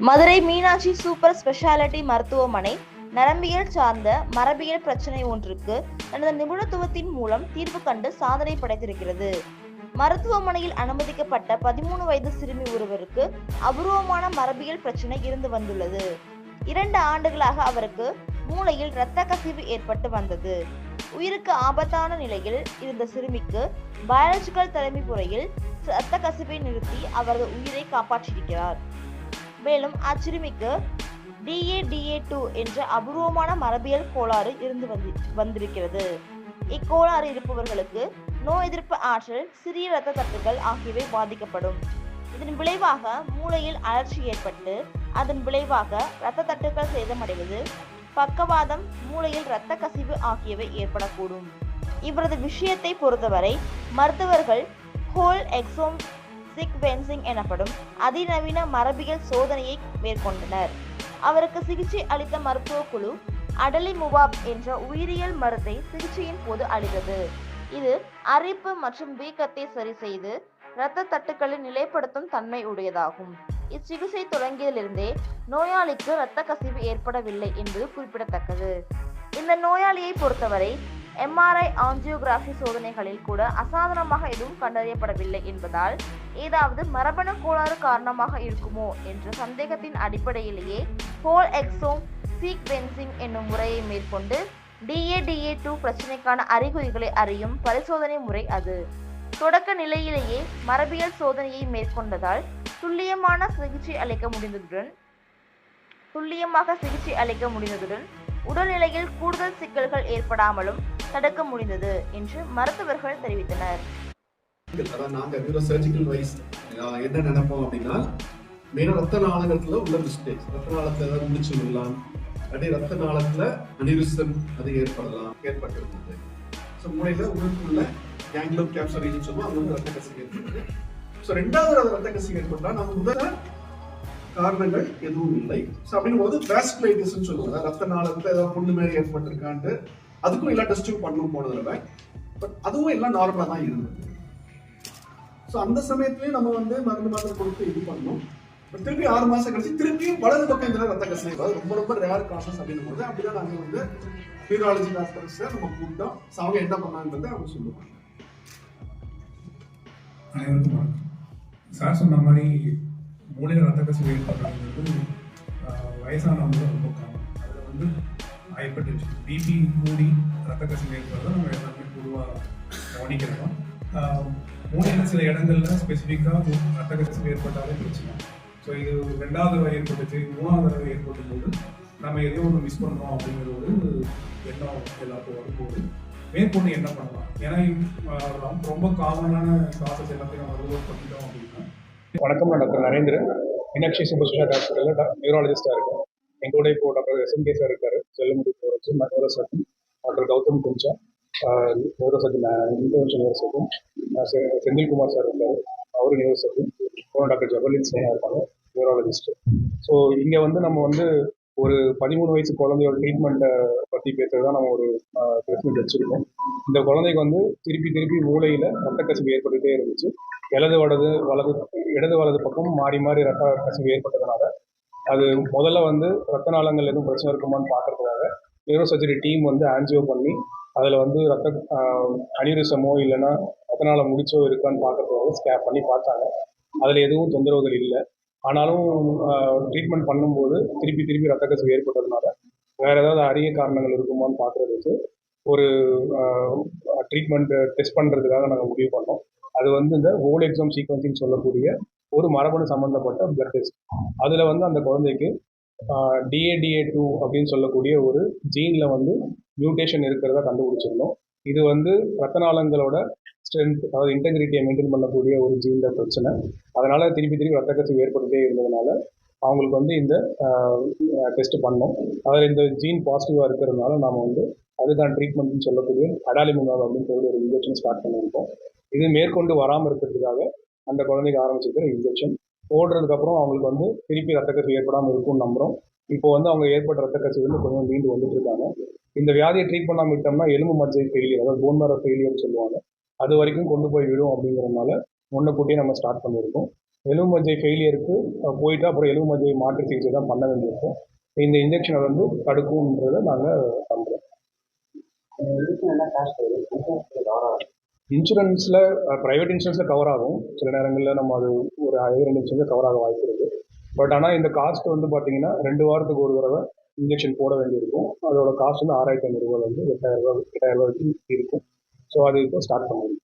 Madurai Meenakshi super speciality மருத்துவமனை நரம்பியல் சார்ந்த மரபியல் பிரச்சனை ஒன்றுக்கு தனது நிபுணத்துவத்தின் மூலம் தீர்வு கண்டு சாதனை படைத்திருக்கிறது. மருத்துவமனையில் அனுமதிக்கப்பட்ட 13 வயது சிறுமி ஒருவருக்கு அபூர்வமான மரபியல் பிரச்சனை இருந்து வந்துள்ளது. 2 ஆண்டுகளாக அவருக்கு மூளையில் இரத்த கசிவு ஏற்பட்டு வந்தது. உயிருக்கு ஆபத்தான நிலையில் இருந்த சிறுமிக்கு பயாலஜிக்கல் தெரபி முறையில் இரத்த கசிவை நிறுத்தி அவரது உயிரை காப்பாற்றியிருக்கிறார். மேலும் அச்சிறுமிக்கு DADA2 என்ற அபூர்வமான மரபியல் கோளாறு இருந்து வந்திருக்கிறது. இக்கோளாறு இருப்பவர்களுக்கு நோய் எதிர்ப்பு ஆற்றல், சிறிய இரத்த தட்டுகள் ஆகியவை பாதிக்கப்படும். இதன் விளைவாக மூளையில் அழற்சி ஏற்பட்டு அதன் விளைவாக இரத்த தட்டுகள் சேதமடைவது, பக்கவாதம், மூளையில் இரத்த கசிவு ஆகியவை ஏற்படக்கூடும். இவரது விஷயத்தை பொறுத்தவரை மருத்துவர்கள் ஹோல் எக்ஸோம் சீக்வென்சிங் எனப்படும் அதிநவீன மரபியல் சோதனையை மேற்கொண்டனர். அவருக்கு சிகிச்சை அளித்த மருத்துவ குழு அடலிமுவாப் என்ற உயிரியல் மருந்தை சிகிச்சையின் போது அளித்தது. இது அரிப்பு மற்றும் வீக்கத்தை சரி செய்து இரத்த தட்டுக்களை நிலைப்படுத்தும் தன்மை உடையதாகும். இச்சிகிச்சை தொடங்கியதிலிருந்தே நோயாளிக்கு இரத்த கசிவு ஏற்படவில்லை என்பது குறிப்பிடத்தக்கது. இந்த நோயாளியை பொறுத்தவரை MRI ஆஞ்சியோகிராஃபி சோதனைகளில் கூட அசாதாரணமாக எதுவும் கண்டறியப்படவில்லை என்பதால் ஏதாவது மரபணு கோளாறு காரணமாக இருக்குமோ என்ற சந்தேகத்தின் அடிப்படையிலேயே ஹோல் எக்ஸோம் சீக்வென்சிங் என்னும் முறையை மேற்கொண்டு DADA2 பிரச்சனைக்கான அறிகுறிகளை அறியும் பரிசோதனை முறை அது. தொடக்க நிலையிலேயே மரபியல் சோதனையை மேற்கொண்டதால் துல்லியமாக சிகிச்சை அளிக்க முடிந்ததுடன் உடல்நிலையில் கூடுதல் சிக்கல்கள் ஏற்படாமலும் தடுக்க முடிந்தது என்று மருத்துவர்கள் தெரிவித்தனர். நாங்க சர்ஜிக்கல் வைஸ் என்ன நினைப்போம் அப்படின்னா, மெயினா ரத்த நாளகத்துல உள்ள மிஸ்டேக்ஸ், ரத்த நாளத்தை ஏதாவது முடிச்சு விடலாம், அதே ரத்த நாளத்துல அனிருசம் அது ஏற்பட்டிருந்தது. ஸோ மூளையில உள்ளுக்குள்ள கேங்க்லோ கேப்சர் ரீஜன் சொல்லுவோம், அது வந்து ரத்த கசிவு ஏற்படுது. ஸோ 2வது ரத்த கசிவு ஏற்பட்டா நம்ம முதல்ல காரணங்கள் எதுவும் இல்லை. ஸோ அப்படின்னும் போது வாஸ்குலைட்டிஸ் சொல்லுவாங்க, ரத்த நாளத்துல ஏதாவது புண்ணு மாதிரி ஏற்பட்டிருக்கான்ட்டு அதுக்கும் எல்லா டெஸ்ட்டும் பண்ணணும் போன தடவை. பட் அதுவும் எல்லாம் நார்மலா தான் இருந்தது. ஸோ அந்த சமயத்துலயும் நம்ம வந்து மருந்து கொடுத்து இது பண்ணோம். பட் திருப்பி 6 மாசம் கழிச்சு திருப்பியும் வலது பக்கம் இந்த ரத்த கசிவு ரொம்ப ரொம்ப ரேர் காசஸ் அப்படின்னும் போது அப்படிதான் நாங்க வந்து நியூராலஜி டாக்டர்ஸை நம்ம கூப்பிட்டோம். அவங்க என்ன பண்ணாங்கன்றதை அவங்க சொல்லுவாங்க. அனைவருக்கும் வணக்கம். சார் சொன்ன மாதிரி மூளையில் ரத்த கசிவு ஏற்படுறது வயசானவங்க ரொம்ப காமன். அதில் வந்து ஹைப்பர் டென்ஷன், பிபி கூடி ரத்த கசிவு ஏற்படுறத நம்ம எல்லாருமே பொதுவாக கவனிக்கிறோம். மூளையில் சில இடங்கள்ல ஸ்பெசிஃபிக்காக ரத்த கசிவு ஏற்பட்டாலே பிரச்சனை. ஸோ இது 2வது தடவை ஏற்பட்டுச்சு, 3வது தடவை ஏற்படும் போது நம்ம எதையோ ஒன்று மிஸ் பண்ணுறோம் அப்படிங்கிற ஒரு எண்ணம் எல்லாருக்கும் வரும்போது மேற்கொண்டு என்ன பண்ணலாம். ஏன்னா ரொம்ப காமனான காசஸ் எல்லாத்தையும் நம்ம ரிவர்ஸ் பண்ணிட்டோம் அப்படின்னா. வணக்கம், நான் doctor Narendran, Meenakshi super speciality ஹாஸ்பிட்டலில் நியூராலஜிஸ்டாக இருக்கேன். எங்களோட இப்போ டாக்டர் SMK சார் இருக்காரு, செல்லுமுடி neurosurgeon, doctor Gautham Kunja neurosurgeon, intervention neurosurgeon, Senthilkumar sir இருக்காரு, அவரு நியூரோசர்ஜன், அப்புறம் டாக்டர் ஜபலின் ஸ்னேகா இருக்காங்க, நியூராலஜிஸ்ட். ஸோ இங்கே வந்து நம்ம வந்து ஒரு 13 வயசு குழந்தையோட ட்ரீட்மெண்ட்டை பற்றி பேசுறது தான் நம்ம ஒரு ப்ரெஸ் மீட் வச்சுருக்கோம். இந்த குழந்தைக்கு வந்து திருப்பி மூளையில் ரத்த கசிவு ஏற்பட்டுகிட்டே இருந்துச்சு. இடது வலது பக்கம் மாறி ரத்த கசிவு ஏற்பட்டதுனால அது முதல்ல வந்து ரத்த நாளங்கள் எதுவும் பிரச்சனை இருக்குமான்னு பார்க்கறதுக்காக நியூரோ சர்ஜரி டீம் வந்து ஆன்ஜியோ பண்ணி அதில் வந்து அனியூரிசமோ இல்லைன்னா ரத்த நாளம் முடிச்சோ இருக்கான்னு பார்க்கறதுக்காக ஸ்கேன் பண்ணி பார்த்தாங்க. அதில் எதுவும் தொந்தரவுகள் இல்லை. ஆனாலும் ட்ரீட்மெண்ட் பண்ணும்போது திருப்பி ரத்த கசிவு ஏற்பட்டதுனால வேறு ஏதாவது அரிய காரணங்கள் இருக்குமான்னு பார்க்குறதுக்கு ஒரு ட்ரீட்மெண்ட் டெஸ்ட் பண்ணுறதுக்காக நாங்கள் முடிவு பண்ணோம். அது வந்து இந்த ஹோல் எக்ஸோம் சீக்வென்சிங் சொல்லக்கூடிய ஒரு மரபணு சம்மந்தப்பட்ட பிளட் டெஸ்ட். அதில் வந்து அந்த குழந்தைக்கு DADA2 அப்படின்னு சொல்லக்கூடிய ஒரு ஜீனில் வந்து மியூட்டேஷன் இருக்கிறத கண்டுபிடிச்சிருந்தோம். இது வந்து ரத்த நாளங்களோட ஸ்ட்ரென்த், அதாவது இன்டெகிரிட்டியை மெயின்டைன் பண்ணக்கூடிய ஒரு ஜீனில் பிரச்சனை. அதனால் திருப்பி ரத்த கசிவு ஏற்பட்டுகிட்டே இருந்ததுனால அவங்களுக்கு வந்து இந்த டெஸ்ட் பண்ணோம். அதில் இந்த ஜீன் பாசிட்டிவாக இருக்கிறதுனால நாம் வந்து அதுதான் ட்ரீட்மெண்ட்னு சொல்லக்கூடிய அடாலிமுவாப் அப்படின்னு சொல்லி ஒரு இன்ஜெக்ஷன் ஸ்டார்ட் பண்ணியிருக்கோம். இது மேற்கொண்டு வராமல் இருக்கிறதுக்காக அந்த குழந்தைக்கு ஆரம்பிச்சிருக்கிற இன்ஜெக்ஷன் போடுறதுக்கப்புறம் அவங்களுக்கு வந்து திருப்பி ரத்த கசிவு ஏற்படாமல் இருக்கும்னு நம்புகிறோம். இப்போ வந்து அவங்க ஏற்பட்ட ரத்த கசிவு கொஞ்சம் மீண்டு வந்துட்டு இருக்காங்க. இந்த வியாதியை ட்ரீட் பண்ணாமல் விட்டோம்னா எலும்பு மஜ்ஜை ஃபெயிலியர், அதாவது போன் மேரோ ஃபெயிலியர்னு சொல்லுவாங்க, அது வரைக்கும் கொண்டு போய் விடும். அப்படிங்கிறதுனால முன்னக்கூட்டியே நம்ம ஸ்டார்ட் பண்ணியிருக்கோம். எலும்பு மஜ்ஜை ஃபெயிலியருக்கு போயிட்டு அப்புறம் எலும்பு மஜ்ஜை மாற்று சிகிச்சை தான் பண்ண வேண்டியிருக்கும். இந்த இன்ஜெக்ஷனை வந்து தடுக்கும்ன்றதை நாங்கள் பண்ணுறோம். இன்சூரன்ஸில் ப்ரைவேட் இன்சூரன்ஸில் கவர் ஆகும். சில நேரங்களில் நம்ம அது ஒரு 2 நிமிஷம் கவர் ஆக வாய்ப்பு இருக்குது. பட் ஆனால் இந்த காஸ்ட் வந்து பார்த்தீங்கன்னா 2 வாரத்துக்கு ஒரு தடவை இன்ஜெக்ஷன் போட வேண்டியிருக்கும். அதோட காஸ்ட் வந்து 6,500 ரூபாயிலேருந்து 8,000 ரூபா வரைக்கும் இருக்கும். ஸோ அது இப்போ ஸ்டார்ட் பண்ணிடுவோம்.